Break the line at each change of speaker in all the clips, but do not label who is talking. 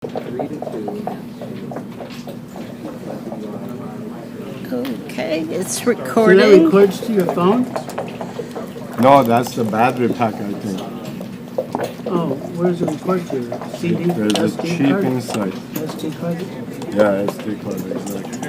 Okay, it's
So that
recording.
records to your phone?
No, that's the battery pack, I think.
Oh, where does it record to? CD?
There's a
SD
chip
card?
inside.
SD card?
Yeah, SD card, exactly.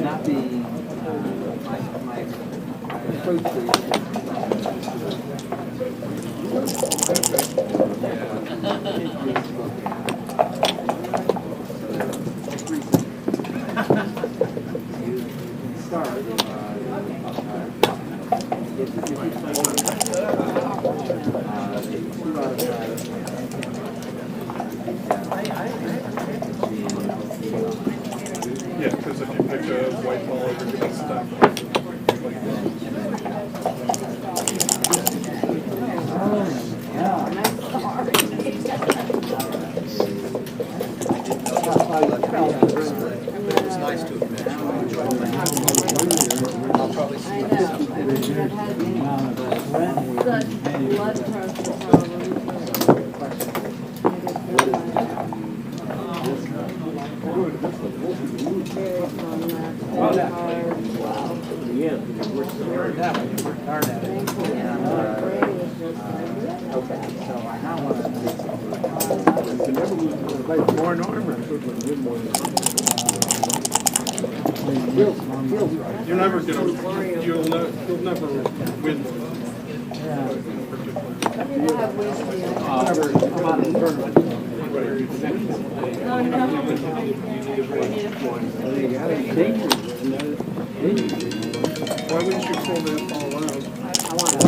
Not the my approach to
Yeah, because if you pick a white ball, you're going to stop.
It's nice to admit. I'll probably see
blood pressure problem.
You're never going to, you'll never win. Why wouldn't you pull that all out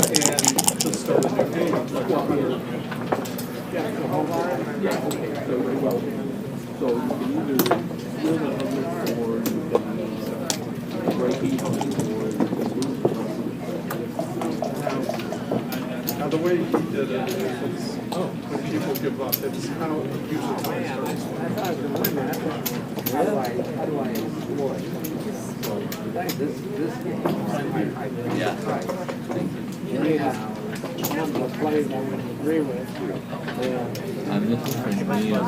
and just start a new game?
So you can either win 100 or you can break even or you can lose.
Now, the way he did it is when people give up, it's how usually how it starts.
How do I explore it? This game, yeah.
I'm looking for Neil.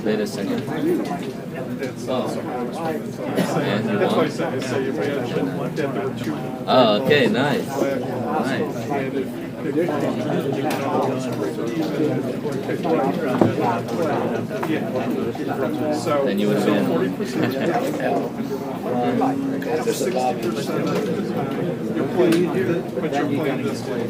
Wait a second.
That's why I say if I had there were two.
Oh, okay, nice. Nice.
So,
Then you would have been.
40%. 60% of the time, you're playing but you're playing this game.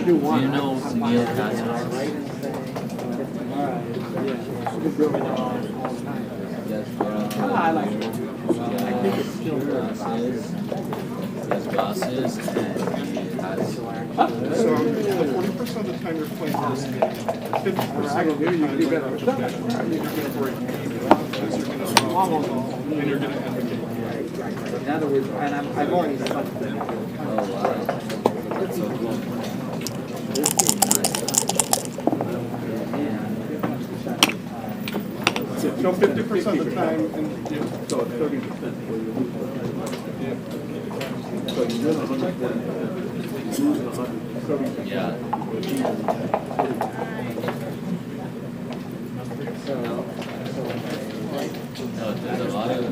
Do you know Neil Castles? His bosses and
So, 40% of the time you're playing this game, 50% of the time you're going to break and you're going to end the game.
In other words, and I've already stuck them.
oh wow. That's so cool.
So 50% of the time, and
So 30% for you. So you win 100, you lose 130. Yeah. No, there's a lot of,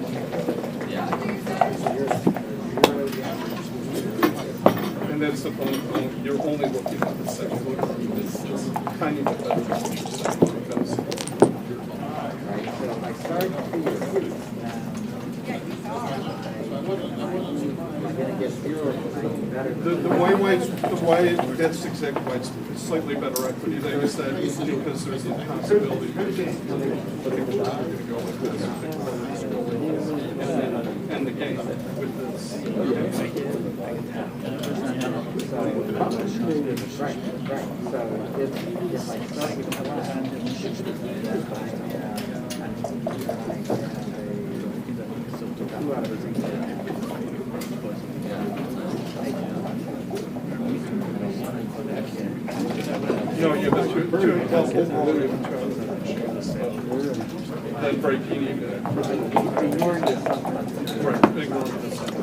yeah.
and that's the only thing, you're only looking at the second one. It's just tiny bit better than what you're saying because.
Right, so if I start here, I'm going to get 0 better.
The why that's exactly why it's slightly better equity. They just said because there's the possibility that people are going to go with this and the braking with this.
Right. So if I start with flat, then I have 2 out of 3.
No, you have 2 well, overall you have 2 out of 3. Then braking even.
Ignoring the something.
Right, ignoring the something.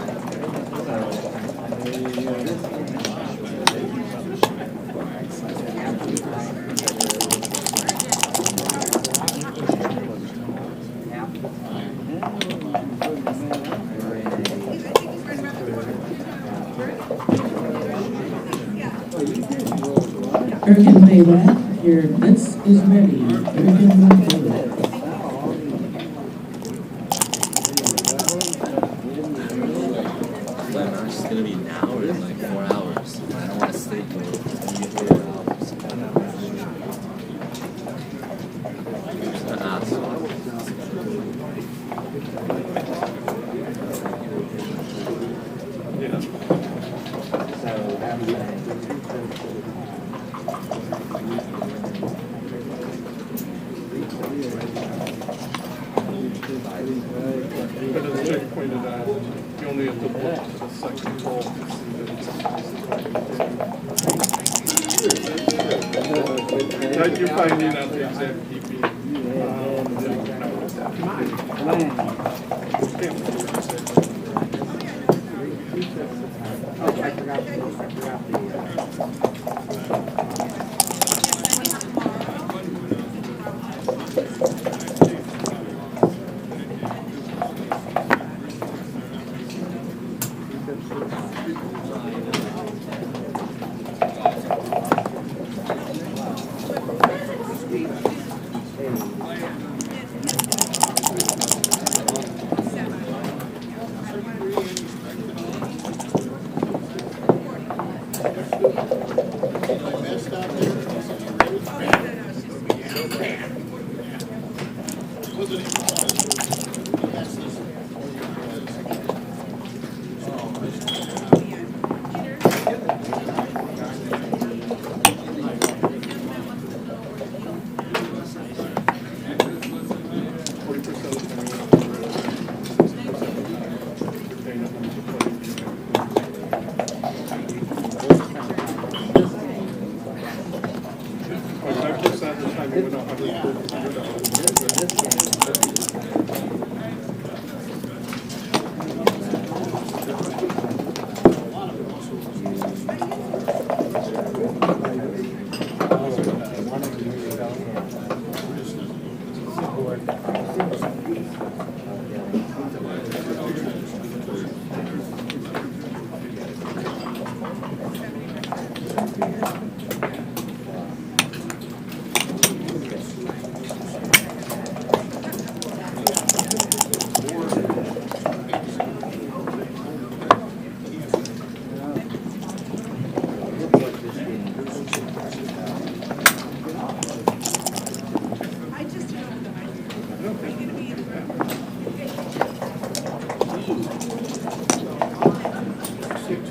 Erkin Mayrat, your blitz is ready. Erkin move forward.
It's gonna be now or in like 4 hours. I don't want to stay for 4 hours. Just gonna ask.
But as Jake pointed out, you only have to look to the second hole to see that it's like you're finding out the exact keeping.
Oh, I forgot the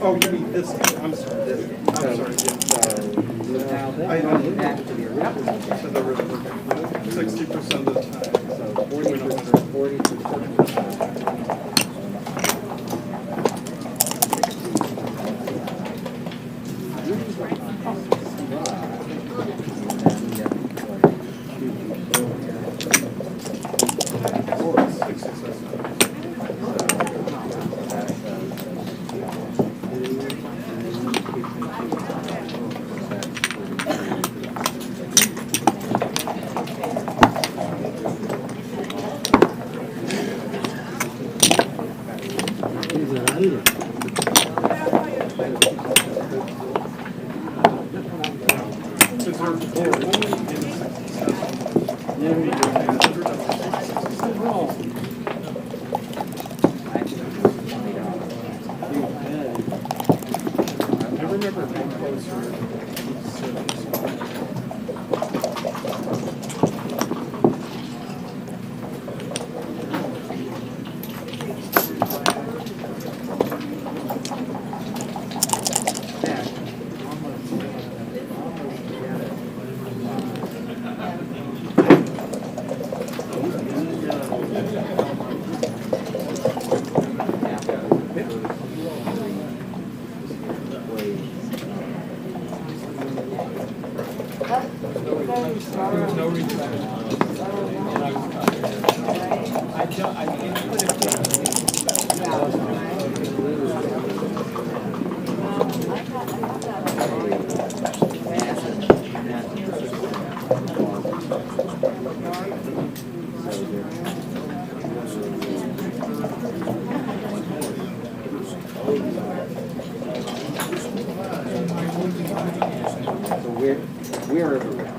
Oh, you mean this? I'm sorry. This. I'm sorry.
Now,
I
going back to the original.
So the 60% of the time.
So 40%. So we're everywhere.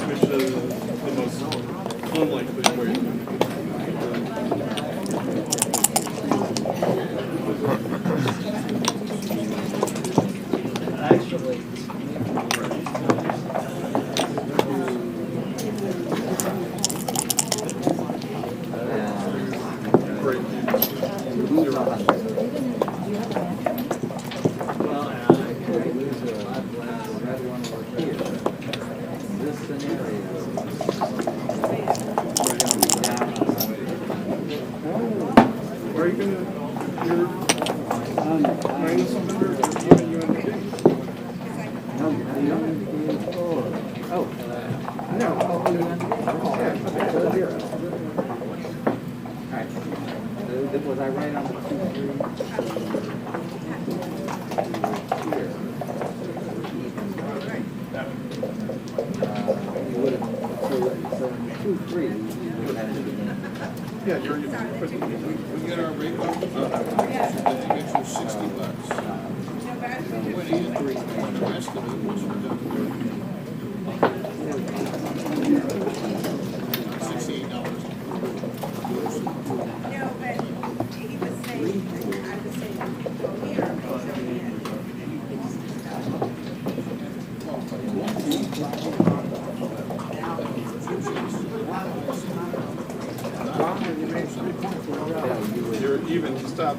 Which is the most unlikely way. Great. Where are you gonna, you're minus 100, what are you in the game?
Was I right on the 2-3? Here. You would have, so in 2-3, you would have to be in.
Yeah, you're,
We get our rate on the phone. They get you $60. The rest of it was $68.
No, but he was saying, I was saying, here,
you're even, stop,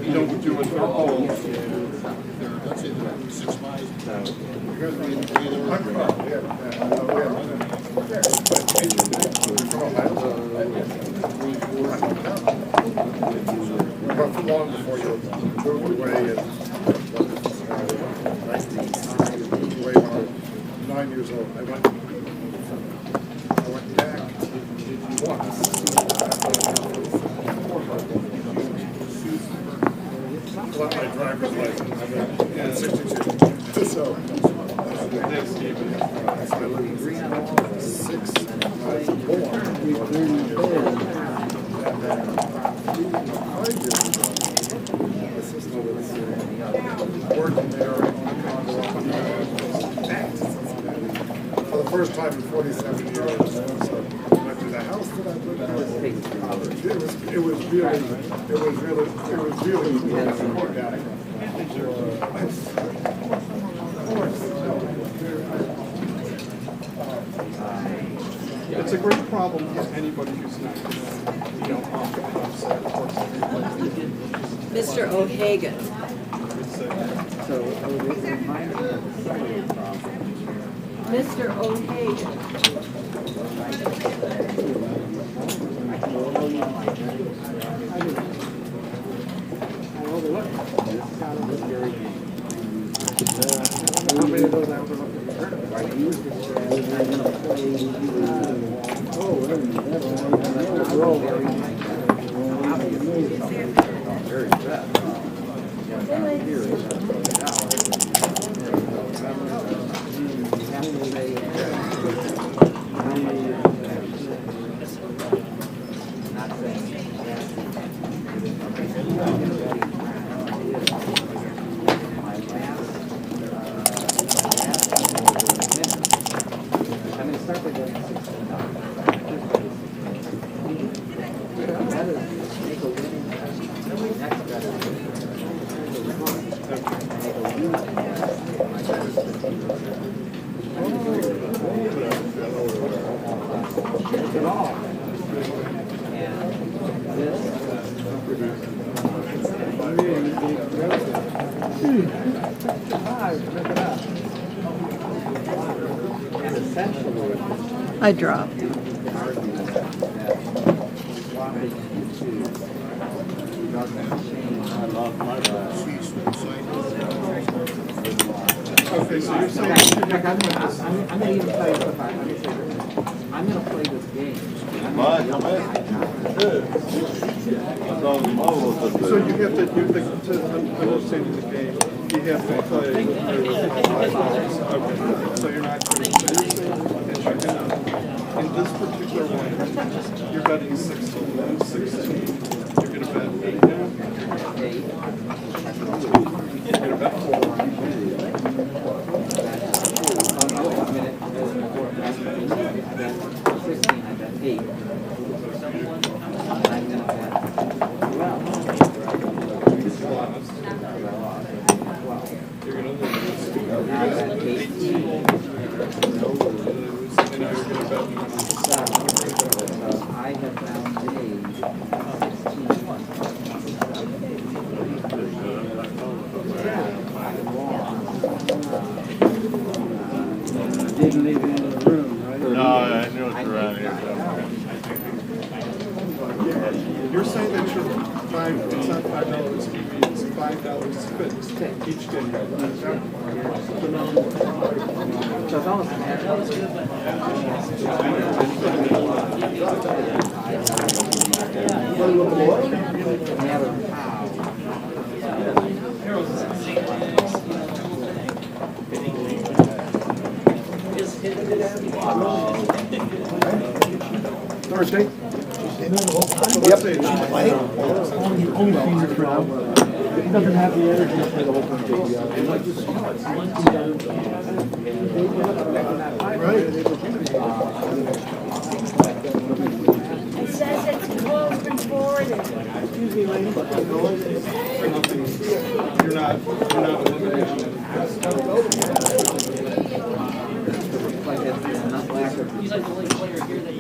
you don't do it for all.
Let's say there are 6 miles. You're going to be either.
But for long before you moved away and away when I was 9 years old, I went back once. Got my driver's license. I went 62. So.
Thanks, Stephen.
I lived 6 and I was born. And then 5 years ago, my sister was working there for the first time in 47 years. So I went to the house that I lived in. It was really organic.
It's a great problem for anybody who's not, off the upset, of course, everybody.
Mr. O'Hagan.
So,
Mr. O'Hagan.
how many of those I overlooked? I used it very fast. And essentially,
I dropped.
Okay, so you're saying.
I'm gonna even play this. I'm gonna play this game.
So you have to understand the game, you have to play with okay. So you're not saying in this particular one, you're betting 16. You're gonna bet 8. You're gonna bet 4.
I have now made 16. Didn't leave it in the room, right?
No, I knew it was around here.
You're saying that your it's not $5 TV, it's $5 fixed each day.
So it's almost an matter of how.
Thursday?
Only finger for now. He doesn't have the energy to play the whole thing.
It says it's closed and forwarded.
Excuse me, lady. You're not eliminating.
He's like the only player here that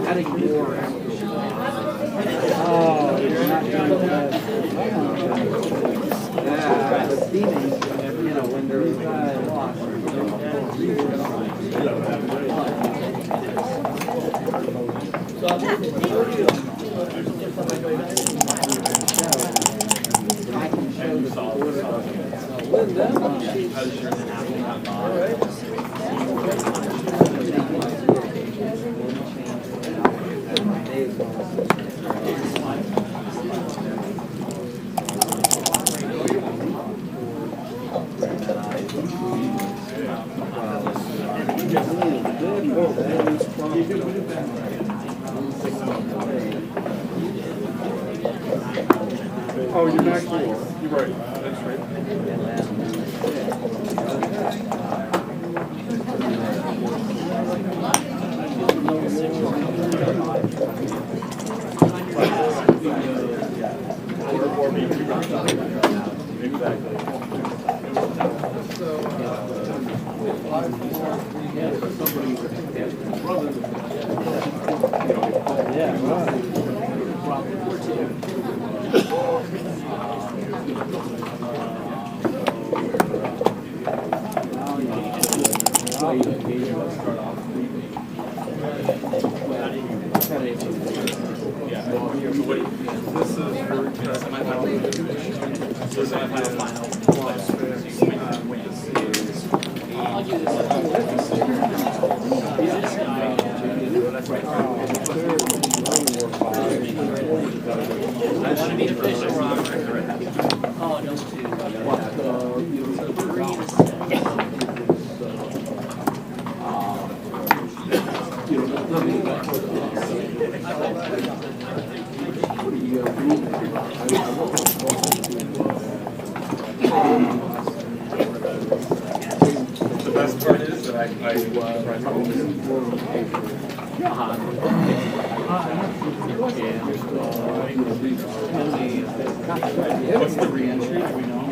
adding more. Oh, you're not doing that. Yeah, the steaming, you know, when there's loss. I can show the
Oh, you're not cool. You're right. That's right. The best part is that what's the re-entry? Do we know?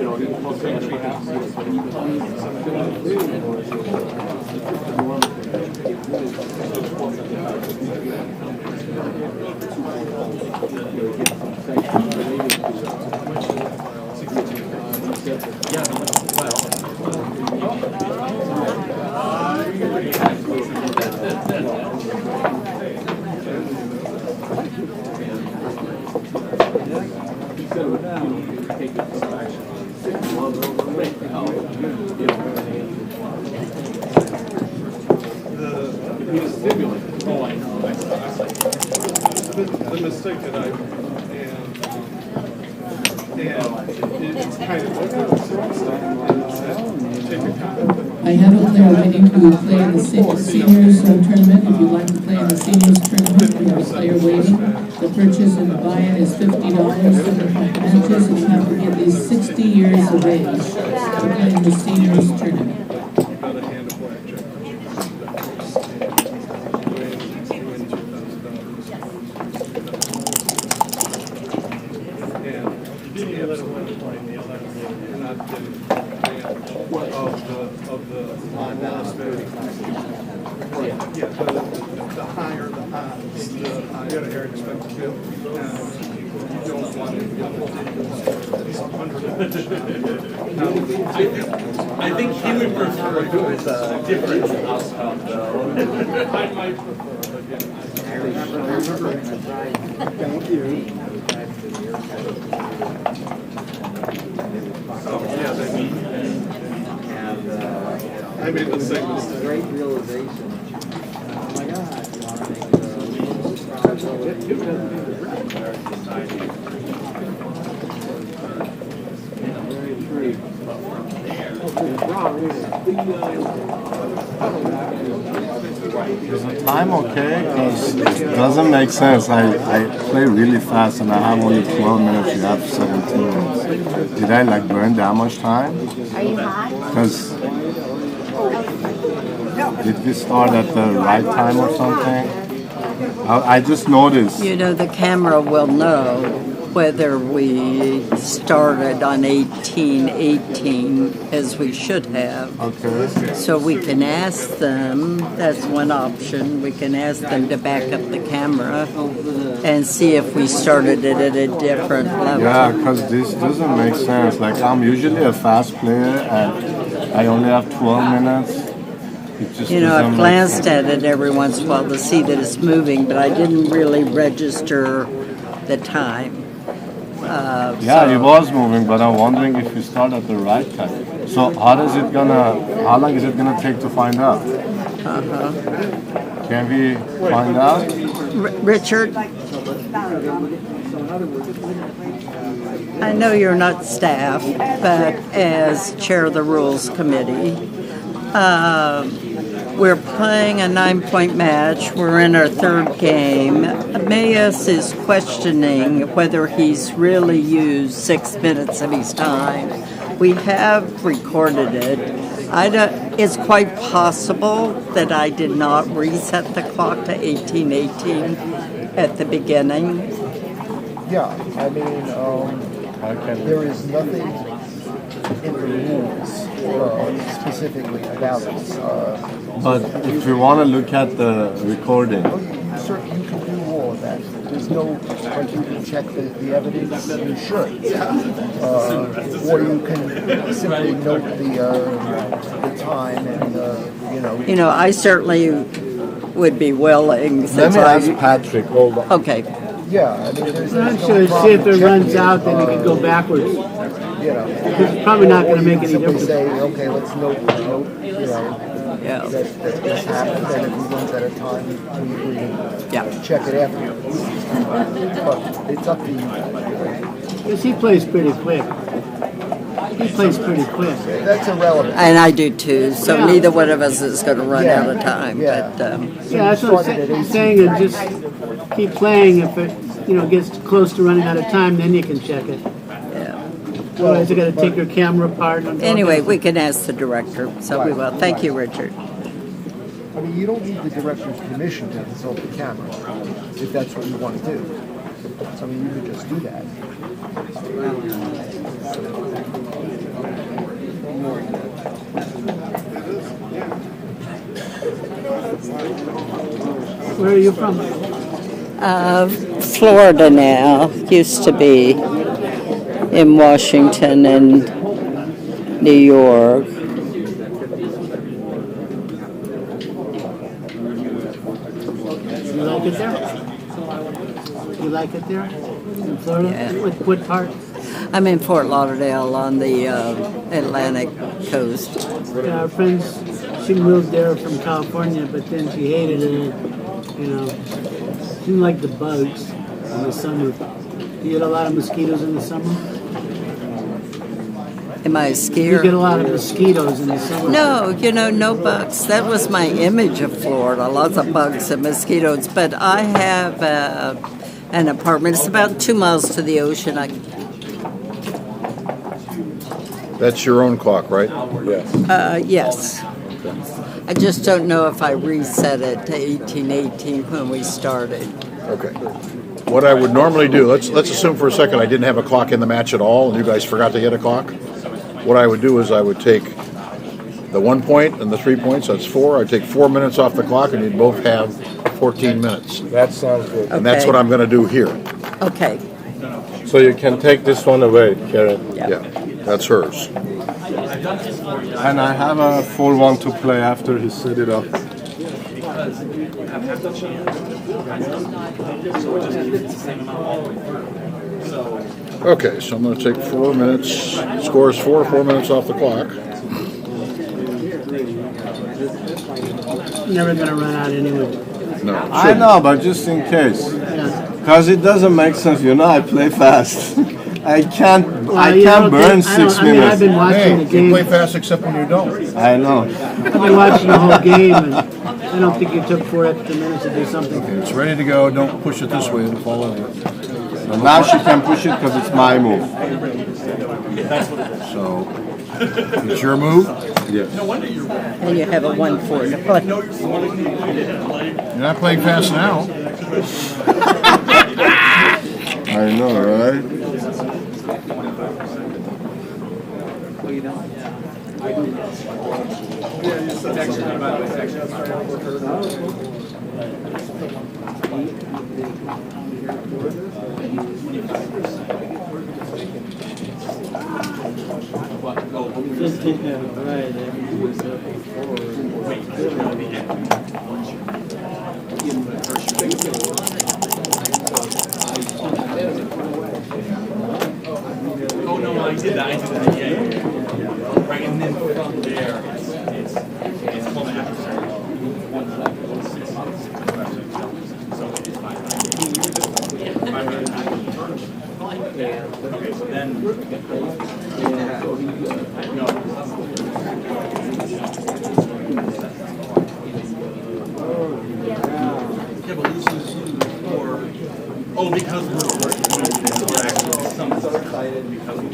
What's the re-entry? mistaken, it's kind of
I have a player waiting to play in the seniors tournament. If you'd like to play in the seniors tournament, we have a player waiting. The purchase and the buy-in is $50. 7-point matches, and you have to be at least 60 years of age to play in the seniors tournament.
about a hand of blackjack. Win the higher the odds, the higher the expected bill. You don't want to get
I think he would prefer it with a different outcome, though.
I might prefer, but yeah.
Thank you.
Oh, yeah, they mean.
And
I made the same mistake.
great realization. Oh my God. Very true.
Is the time okay? Because it doesn't make sense. I play really fast and I have only 12 minutes. You have 17 minutes. Did I like burn that much time?
Are you hot?
Because did we start at the right time or something? I just noticed.
You know, the camera will know whether we started on 1818 as we should have.
Okay.
So we can ask them, that's one option, we can ask them to back up the camera and see if we started it at a different level.
Yeah, because this doesn't make sense. Like, I'm usually a fast player and I only have 12 minutes. It just
You know,
doesn't
I've
make
glanced
sense.
at it every once in a while to see that it's moving, but I didn't really register the time.
Yeah, it was moving, but I'm wondering if we start at the right time. So how long is it gonna take to find out? Can we find out?
Richard, I know you're not staff, but as chair of the Rules Committee, we're playing a 9-point match. We're in our third game. Maeis is questioning whether he's really used 6 minutes of his time. We have recorded it. It's quite possible that I did not reset the clock to 1818 at the beginning.
Yeah, I mean, there is nothing in the rules specifically about this.
But if we want to look at the recording,
You certainly can do all of that. There's no, like you can check the evidence, you should. Or you can simply note the time and,
You know, I certainly would be willing.
let
Since
me ask Patrick. Hold on.
Okay.
Yeah, I mean, there's no
Actually,
problem
see if it
checking
runs
it.
out, then you can go backwards.
You know.
It's probably not going to make any
Simply
difference.
say, okay, let's note,
Yeah.
that this happened, and if he runs out of time, we agree to
Yeah.
check it afterwards. But it's up to you.
Because he plays pretty quick. He plays pretty quick.
That's irrelevant.
And I do too. So
Yeah.
neither one of us is going to run
Yeah.
out of time.
Yeah.
But
Yeah, that's what I'm saying. And just keep playing. If it, gets close to running out of time, then you can check it.
yeah.
Otherwise, you got to take your camera apart. And
Anyway, we can ask the director. So we will. Thank you, Richard.
I mean, you don't need the director's permission to consult the camera, if that's what you want to do. So, I mean, you could just do that.
Where are you from?
Florida now. Used to be in Washington and New York.
You like it there? You like it there? In Florida?
Yeah.
What part?
I'm in Fort Lauderdale on the Atlantic coast.
Yeah, our friends, she moved there from California, but then she hated it. She didn't like the bugs. in the summer. Do you get a lot of mosquitoes in the summer?
Am I
You
scared?
get a lot of mosquitoes in the summer.
No, no bugs. That was my image of Florida. Lots of bugs and mosquitoes. But I have an apartment. It's about 2 miles to the ocean.
That's your own clock, right?
Yes.
Yes. I just don't know if I reset it to 1818 when we started.
Okay. What I would normally do, let's assume for a second I didn't have a clock in the match at all and you guys forgot to get a clock. What I would do is I would take the 1 point and the 3 points, that's 4. I'd take 4 minutes off the clock and you'd both have 14 minutes.
That sounds good.
And that's what I'm going to do here.
Okay.
So you can take this one away, Karen.
Yeah.
That's hers.
And I have a full one to play after he set it up.
Okay, so I'm going to take 4 minutes. Score is 4 minutes off the clock.
Never gonna run out anyway.
No.
I know, but just in case.
Yeah.
Because it doesn't make sense. I play fast. I can't burn 6 minutes.
I've been watching the
You
game.
play fast except when you don't.
I know.
I've been watching the whole game, and I don't think you took 4 extra minutes to do something.
It's ready to go. Don't push it this way. It'll fall over.
And now she can push it because it's my move.
So, it's your move?
Yes.
And you have a 1-4 to play.
You're not playing fast now.
I know, right?
Oh no, I did that, yeah. Right, and then from there, it's called an adversary. Okay, so then. Yeah, but this is more. Oh, because we're actually some excited because we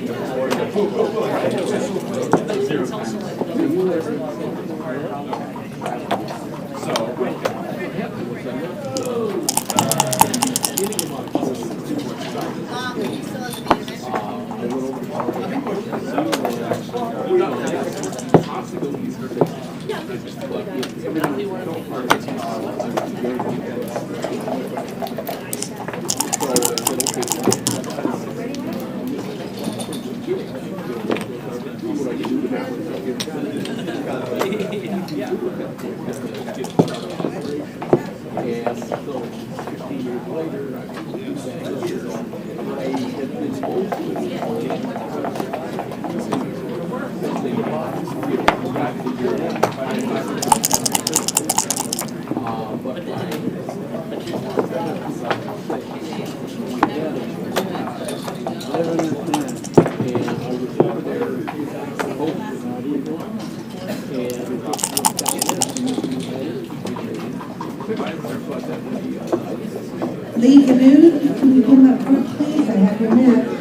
Lee Canoe, can you come up front, please? I have your minute.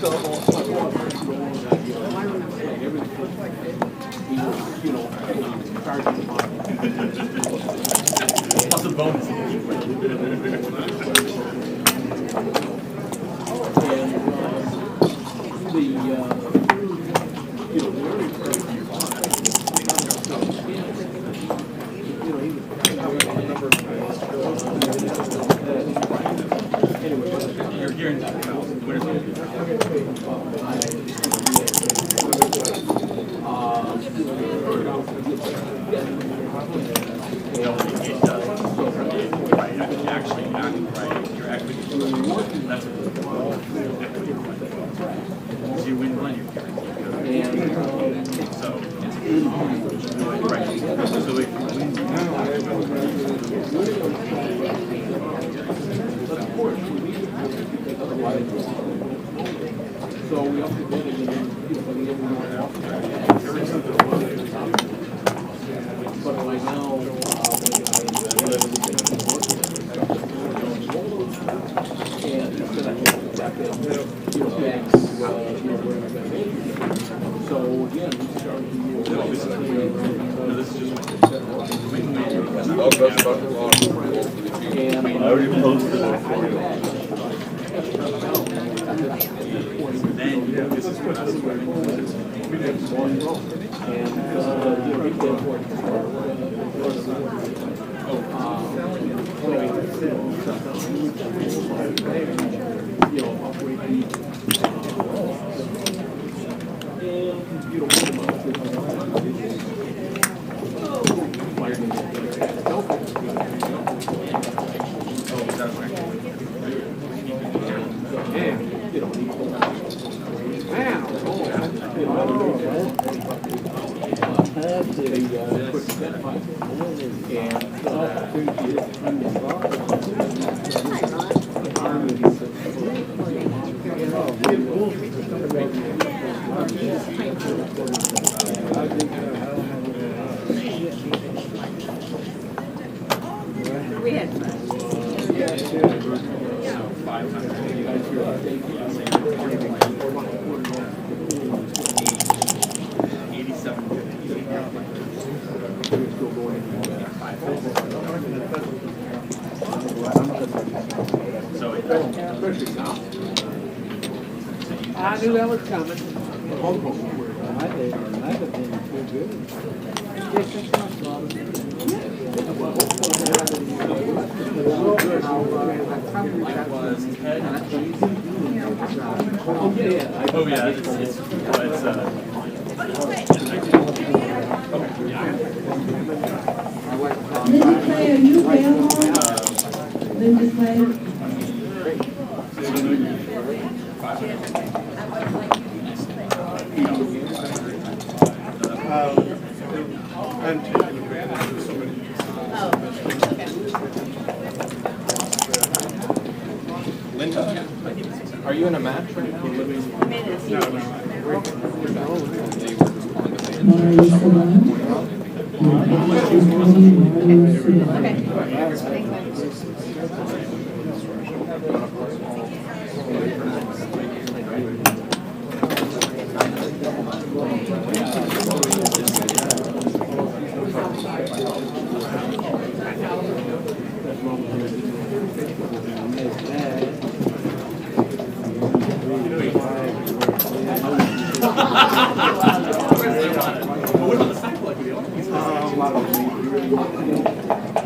Plus a bonus. You're hearing that. Actually, not right. You're actually that's so you win one, you're so right. So if you win,
so we have to get it in, but right now, so again, we start
I already posted it for you. Then this is what I was
We had fun.
I knew that was coming. I did. I have been too good.
Oh yeah, it's
Linda Clay, are you available? Linda Clay?
I'm taking advantage of so many.
Linda, are you in a match right now?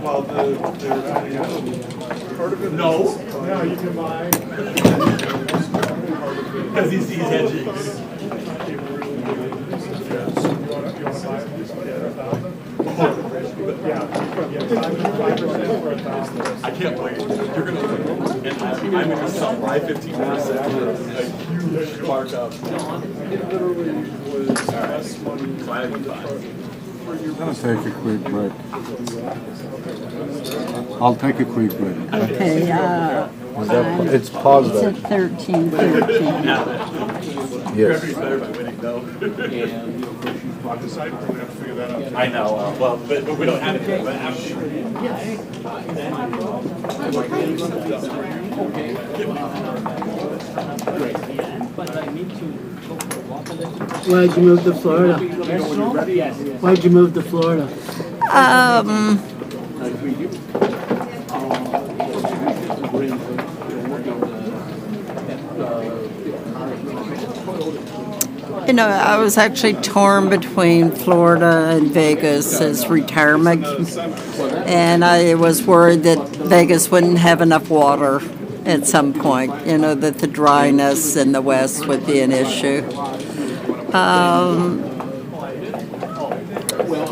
Well, part of it.
No.
Yeah, you can buy.
Because he's hedging. I can't wait. You're gonna win. And I'm gonna sell by 15%. A huge markup.
It literally was less money.
I'm gonna take a quick break. I'll take a quick break.
Okay,
It's paused
it's
there.
at 13:13.
Yes.
Better by winning though.
I'll decide we're gonna have to figure that out.
I know. Well, but we don't have it. But after.
Okay.
Why'd you move to Florida? Why'd you move to Florida?
You know, I was actually torn between Florida and Vegas as retirement, and I was worried that Vegas wouldn't have enough water at some point, you know, that the dryness in the West would be an issue.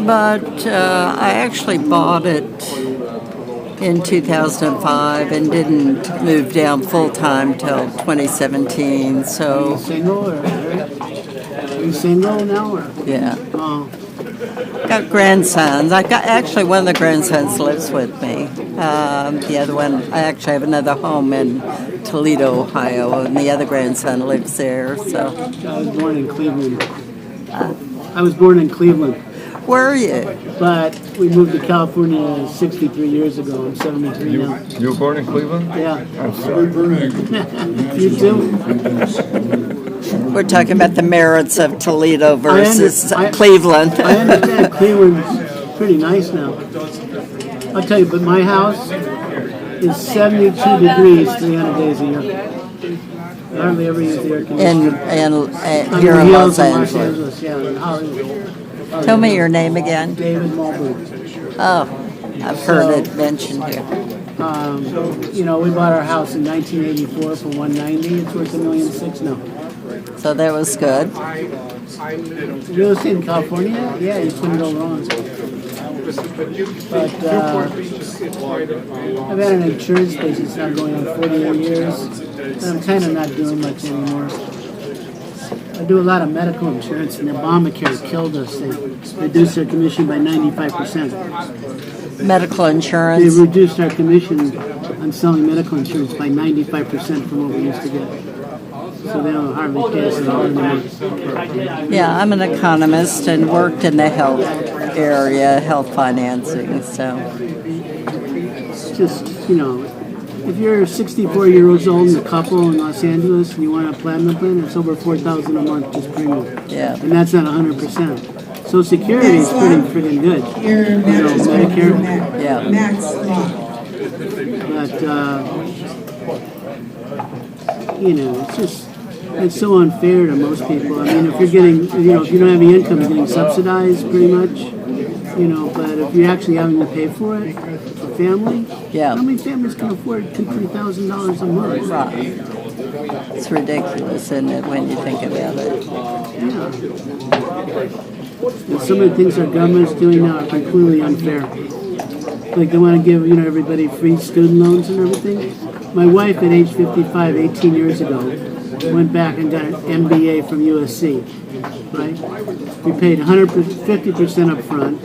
But I actually bought it in 2005 and didn't move down full-time till 2017, so...
Single or... Are you single now or?
Yeah.
Oh.
Got grandsons. Actually, one of the grandsons lives with me. The other one, I actually have another home in Toledo, Ohio, and the other grandson lives there. So.
I was born in Cleveland. I was born in Cleveland.
Where are you?
But we moved to California 63 years ago. I'm 73 now.
You were born in Cleveland?
Yeah.
I'm sorry.
You too?
We're talking about the merits of Toledo versus Cleveland.
I understand Cleveland's pretty nice now. I'll tell you, but my house is 72 degrees 300 days a year. I hardly ever use the air conditioner.
And here in Los Angeles.
Yeah, in Hollywood.
Tell me your name again.
David Mulbrook.
Oh, I've heard it mentioned here.
You know, we bought our house in 1984 for $190. It's worth $1.6 million now.
So that was good.
Real estate in California? Yeah, you couldn't go wrong. But I've had an insurance business now going on 48 years, and I'm kind of not doing much anymore. I do a lot of medical insurance, and Obamacare killed us. They reduced their commission by 95%.
Medical insurance?
They reduced our commission on selling medical insurance by 95% from what we used to get. So they don't hardly pay us at all anymore.
Yeah, I'm an economist and worked in the health area, health financing, so.
It's just, you know, if you're 64 years old and a couple in Los Angeles and you want a platinum plan, it's over $4,000 a month just premium.
Yeah.
And that's not 100%. So Security is pretty freaking good. You know, Medicare.
Yeah.
But, you know, it's just, it's so unfair to most people. I mean, if you're getting, you know, if you don't have any income, you're getting subsidized pretty much, you know, but if you're actually having to pay for it, for family,
yeah.
How many families can afford $2,000, $3,000 a month?
Right. It's ridiculous, isn't it, when you think about it?
Yeah. And some of the things our government's doing now are completely unfair. Like they want to give, you know, everybody free student loans and everything. My wife at age 55, 18 years ago, went back and got an MBA from USC, right? We paid 50% up front,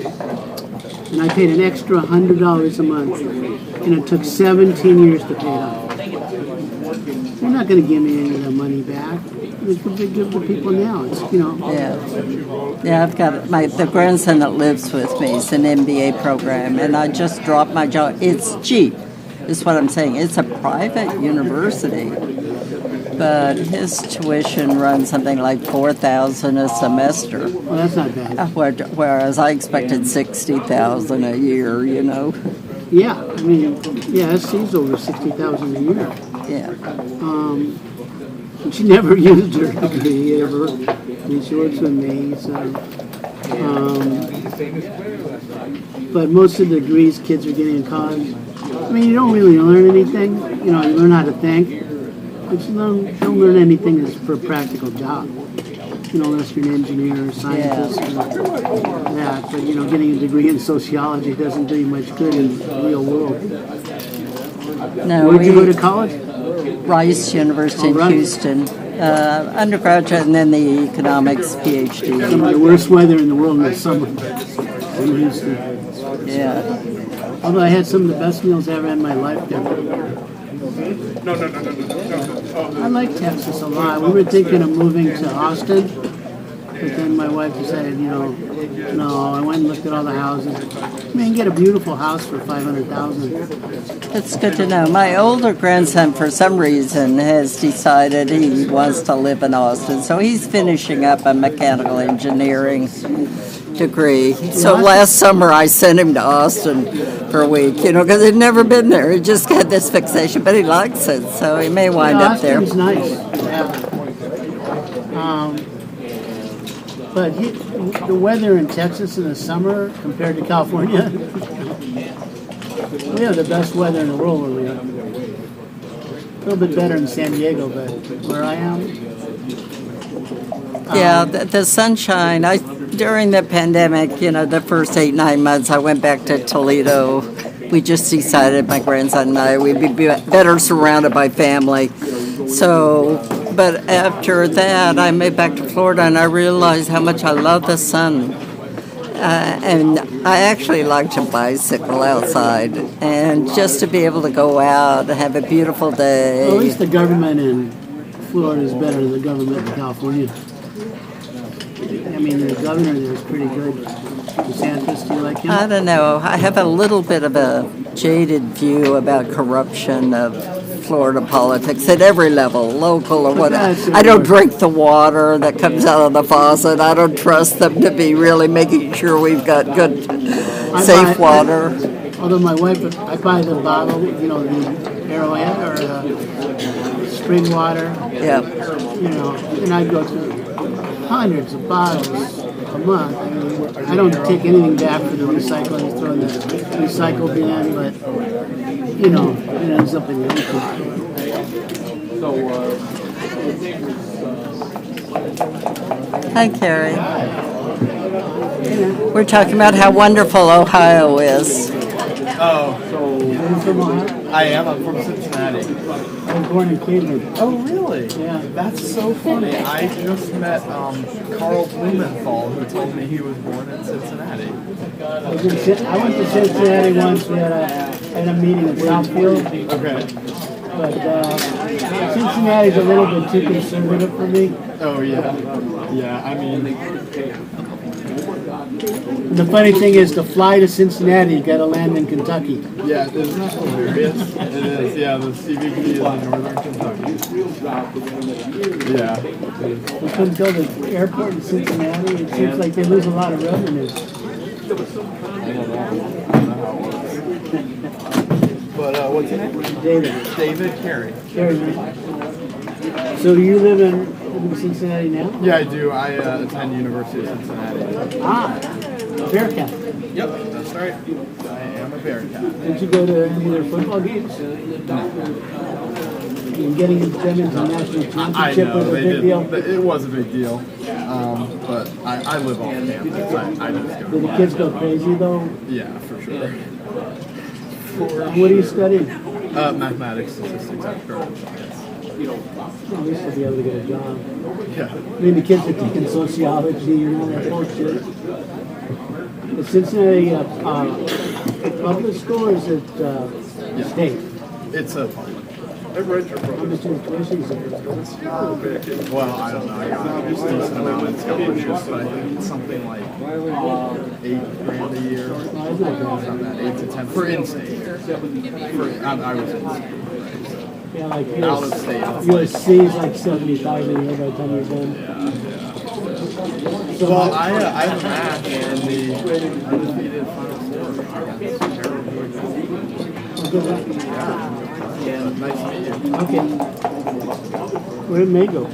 and I paid an extra $100 a month, and it took 17 years to pay it off. They're not going to give me any of the money back. It's what they give the people now. It's, you know.
Yeah. Yeah, I've got the grandson that lives with me is an MBA program, and I just dropped my job. It's cheap, is what I'm saying. It's a private university, but his tuition runs something like $4,000 a semester.
Well, that's not bad.
Whereas I expected $60,000 a year, you know.
Yeah, I mean, yeah, SC's over $60,000 a year.
Yeah.
She never used her degree ever. I mean, she works with Maeis. But most of the degrees kids are getting in college, I mean, you don't really learn anything. You know, you learn how to think, but you don't learn anything that's for a practical job. You know, unless you're an engineer or scientist or that. But, you know, getting a degree in sociology doesn't do you much good in the real world.
No,
Where'd you go to college?
Rice University in Houston. Undergraduate and then the economics PhD.
Some of the worst weather in the world in the summer in Houston.
Yeah.
Although I had some of the best meals I ever had in my life there.
No.
I like Texas a lot. We were thinking of moving to Austin, But then my wife decided, no, I went and looked at all the houses. Man, you can get a beautiful house for $500,000.
That's good to know. My older grandson, for some reason, has decided he wants to live in Austin, so he's finishing up a mechanical engineering degree. So last summer I sent him to Austin for a week, because he'd never been there. He just had this fixation, but he likes it, so he may wind up there.
Austin's nice. Yeah. But the weather in Texas in the summer compared to California, we have the best weather in the world where we are. A little bit better in San Diego, but where I am.
Yeah, the sunshine. During the pandemic, the first 8-9 months, I went back to Toledo. We just decided, my grandson and I, we'd be better surrounded by family. But after that, I moved back to Florida, and I realized how much I love the sun. And I actually like to bicycle outside, and just to be able to go out and have a beautiful day.
Well, at least the government in Florida is better than the government in California. I mean, the governor there is pretty good. DeSantis, do you like him?
I don't know. I have a little bit of a jaded view about corruption of Florida politics at every level, local or whatever. I don't drink the water that comes out of the faucet. I don't trust them to be really making sure we've got good, safe water.
Although my wife, I buy the bottle, the Arrowhead or the spring water.
Yeah.
And I go through hundreds of bottles a month. I mean, I don't take anything back for the recycling, throw in the recycle bin, but it ends up in the
Hi, Carrie. We're talking about how wonderful Ohio is.
Oh, I am. I'm from Cincinnati.
I was born in Cleveland.
Oh, really?
Yeah.
That's so funny. I just met Carl Blumenthal, who told me he was born in Cincinnati.
I went to Cincinnati once. We had a meeting in Southfield.
Okay.
But Cincinnati's a little bit too conservative for me.
Oh, yeah. Yeah, I mean...
The funny thing is, to fly to Cincinnati, you got to land in Kentucky.
Yeah, isn't that hilarious? It is, yeah, the CBP is in northern Kentucky. Yeah.
We couldn't go to the airport in Cincinnati. It seems like they lose a lot of revenue.
I don't know how it works. But what's your name?
David.
David Carey.
Carey. So you live in Cincinnati now?
Yeah, I do. I attend University of Cincinnati.
Bearcat.
Yep, that's right. I am a Bearcat.
Did you go to any of their football games?
No.
And getting them into the national championship
I know,
was a big deal?
It was a big deal. But I live off campus. I just go.
Did the kids go crazy though?
Yeah, for sure.
What do you study?
Mathematics, statistics, agricultural science.
At least to be able to get a job.
Yeah.
I mean, the kids are taking sociology and all that bullshit. Is Cincinnati public school or is it state?
It's a public. I've read your book.
How much tuition is it?
Well, I don't know. I got a decent amount in scholarships, but I think it's something like $8,000 a year.
No, it's not bad.
8 to 10 for in-state. I was in-state.
Yeah, like
Out of state.
USC is like 75 a year by the time you're done. So
Well, I have a match in the undefeated Final Four against
good luck.
Yeah, nice to meet you.
Okay. Where did May go?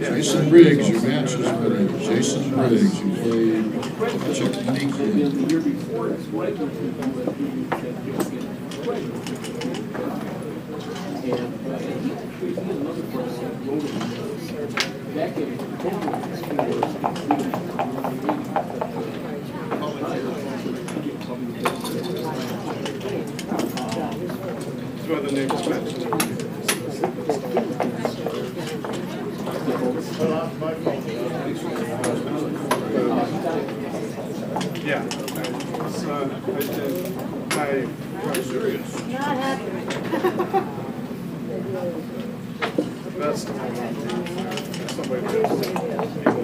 Jason Briggs, your match is ready. Jason Briggs, you play technique.
That's why the name is mentioned. Yeah, so I did my serious.
Not happy.
That's the one. Somebody that's able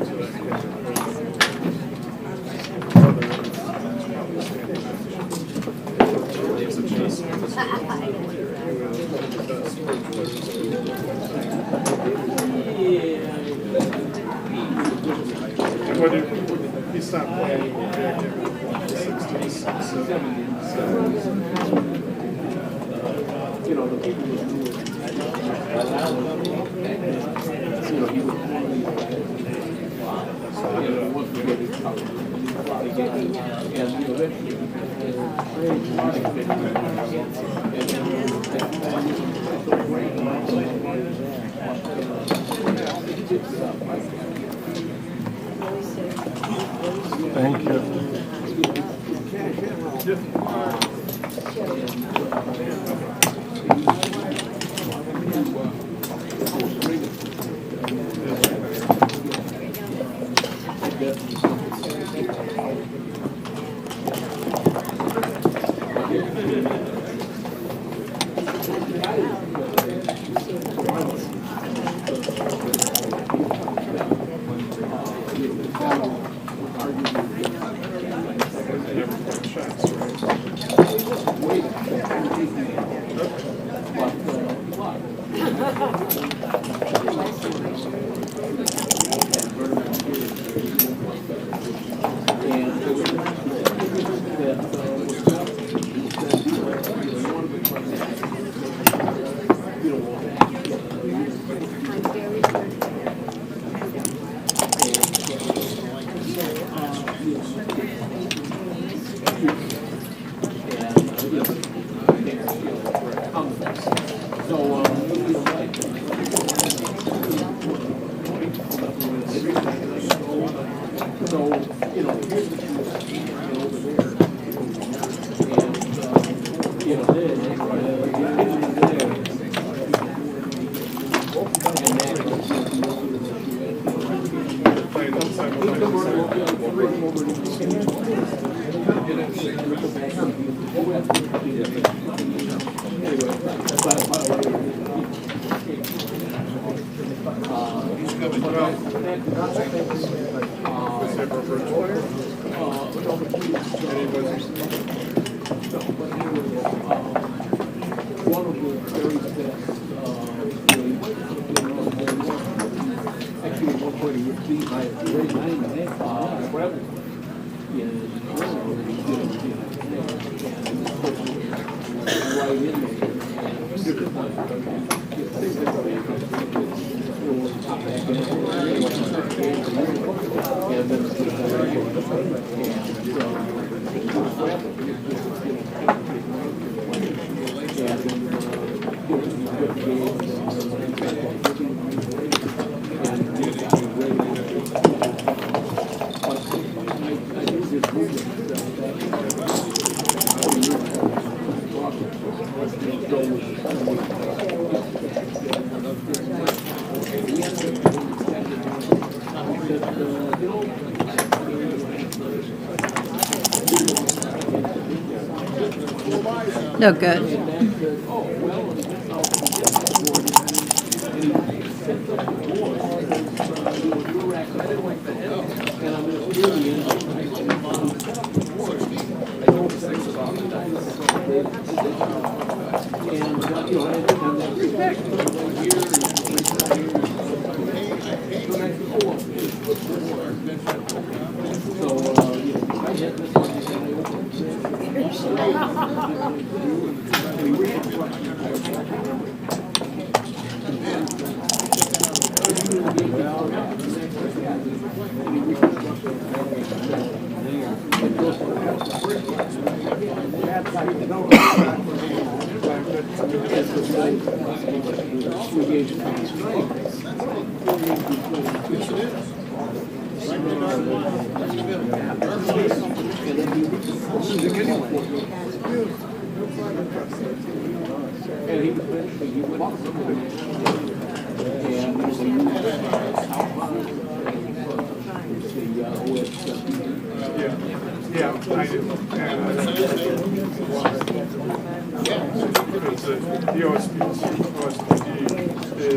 when he stopped playing, you know, the people who do it, you know, he would
Thank you.
No good.
Yeah, I do. Because the OSPD, they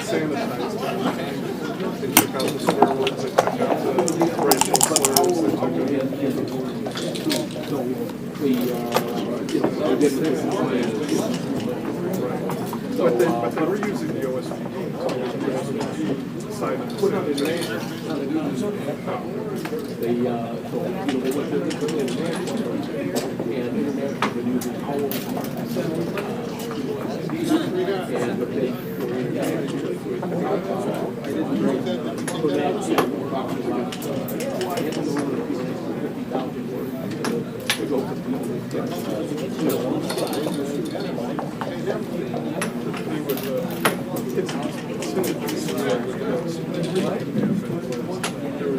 sanitized it. They took out the swear words, they took out the racial slurs, they took out but they were using the OSPD side of the sanitation.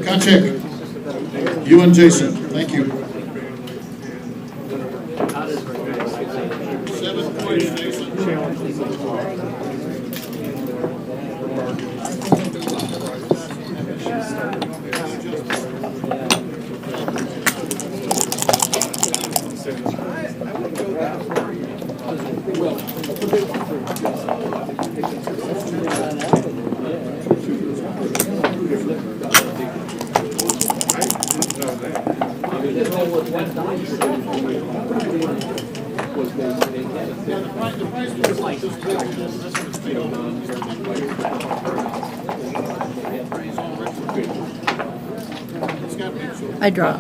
Konchak, you and Jason, thank you. 7 points, Jason.
I drop.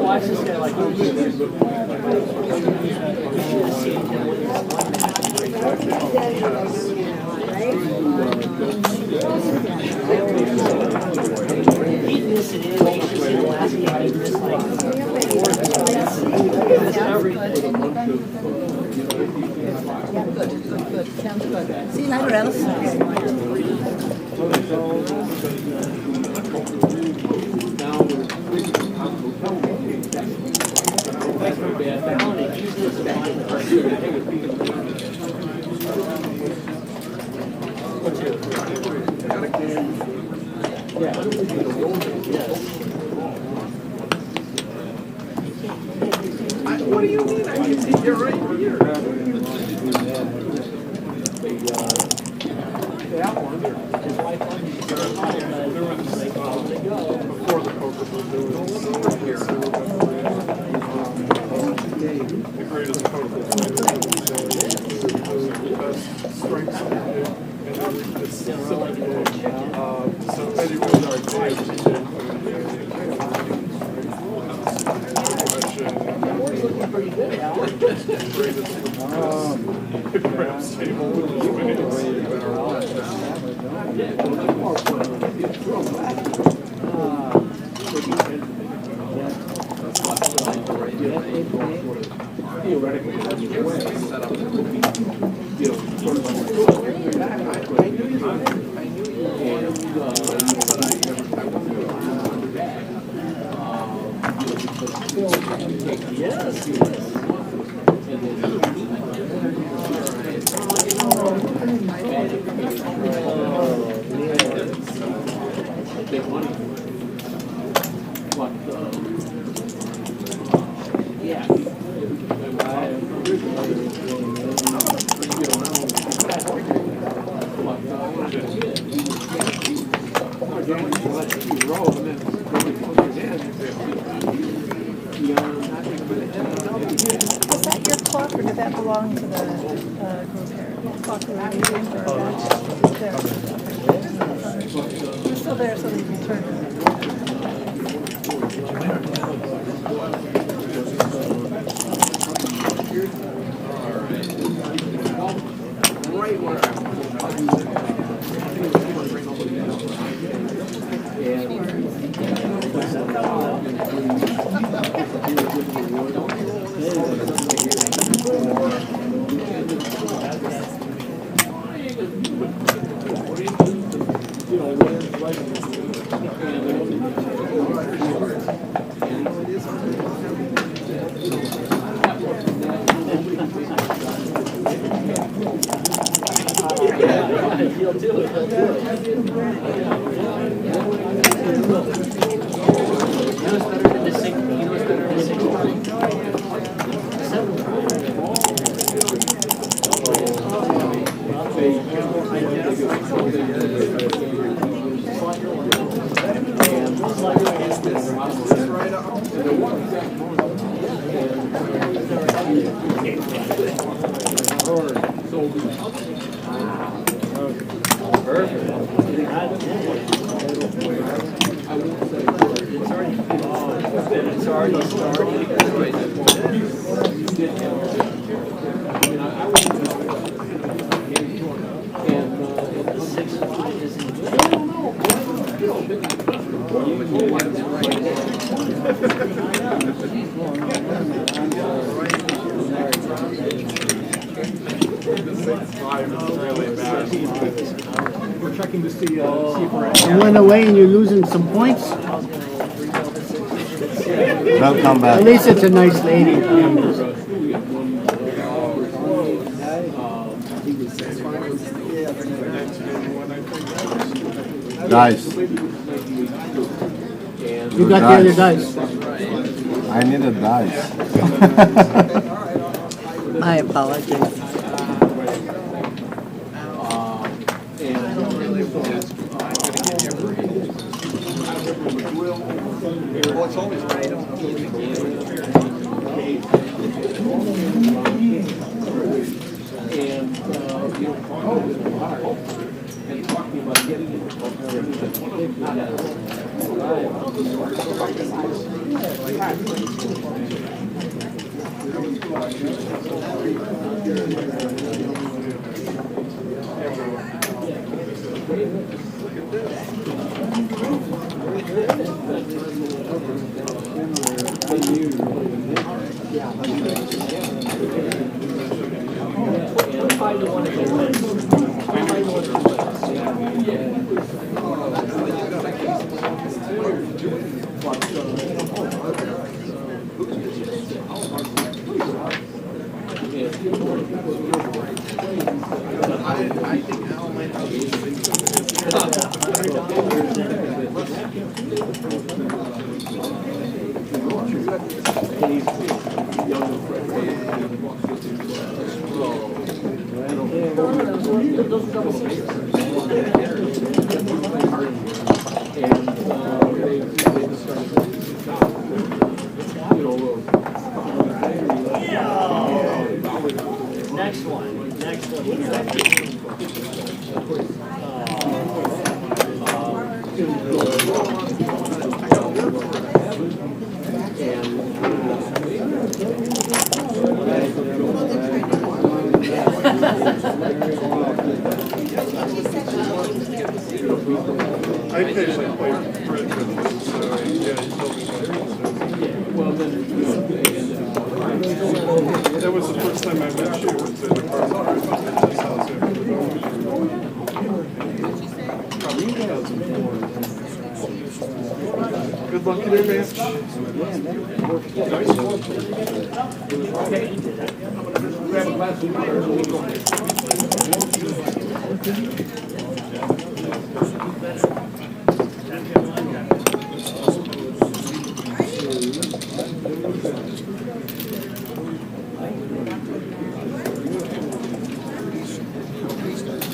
Watch this guy like
See you later, Alice.
What do you mean? I can see you right here. Before the poker book, there was here. The greatest poker player, the best strengths and it's simple. So Eddie was our coach. Perhaps table with
Was that your clock, or did that belong to the group here? Clock or anything, or that? There. It's still there, so they can turn it.
Right where
He'll do it. He'll do it. It's already
we're checking to see if we're at.
You went away and you're losing some points?
They'll come back.
At least it's a nice lady.
Dice.
You got the other dice.
I need a dice.
My apologies.
Next one. Next
I occasionally play bridge with him, so yeah, he told me about it.
Well, then,
That was the first time I met you, was in the car park at his house after the Probably 2004. Good luck in your match.
grab a glass of water and we'll go.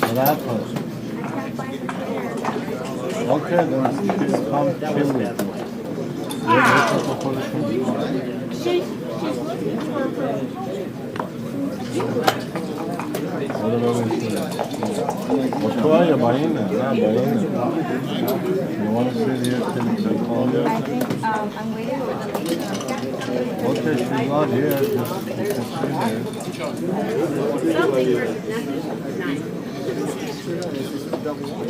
What happened? Okay, then please come chill with me. Otoya bahine, na bahine. You want to sit here till they call you?
I think I'm waiting for the
Okay, she's not here. Just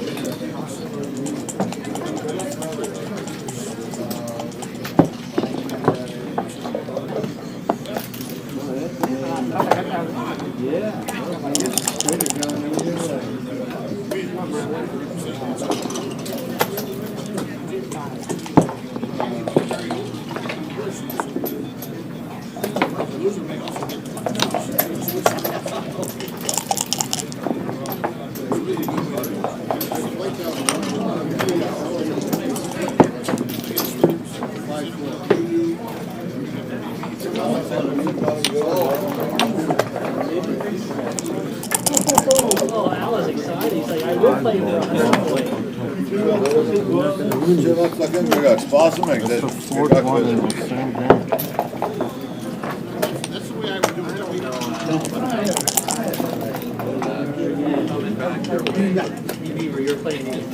Oh, Al is excited. He's like, I will play for
That's the fourth one in the same game.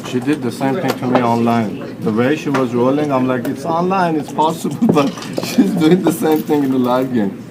She did the same thing to me online. The way she was rolling, I'm like, it's online, it's possible, but she's doing the same thing in the live game.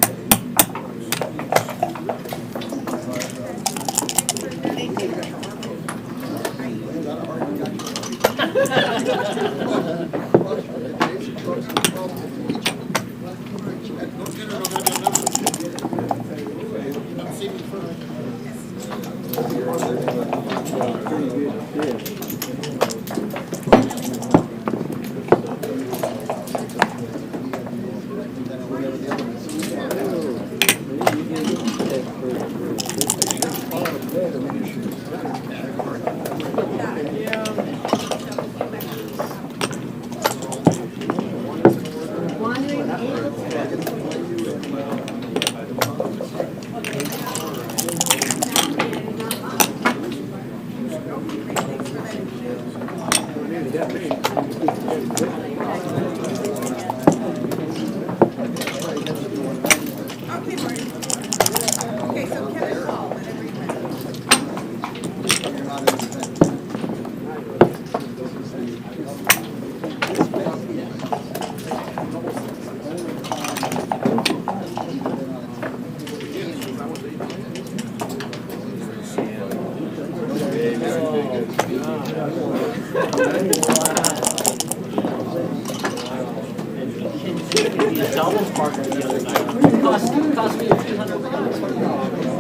Cost me a few $100.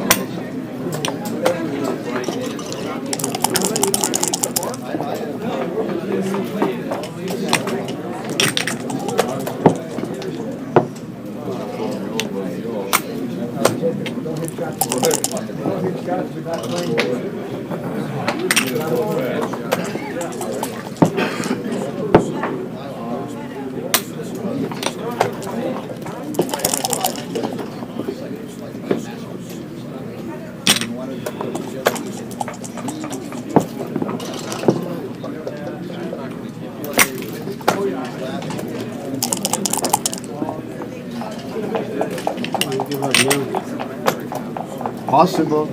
Possible.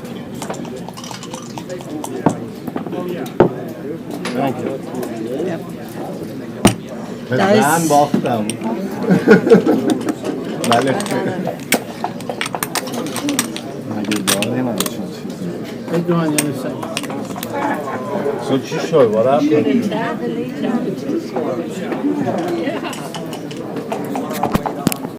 Thank you. Ben baktım.
They go on the other side.
So you show what happened?
Yeah.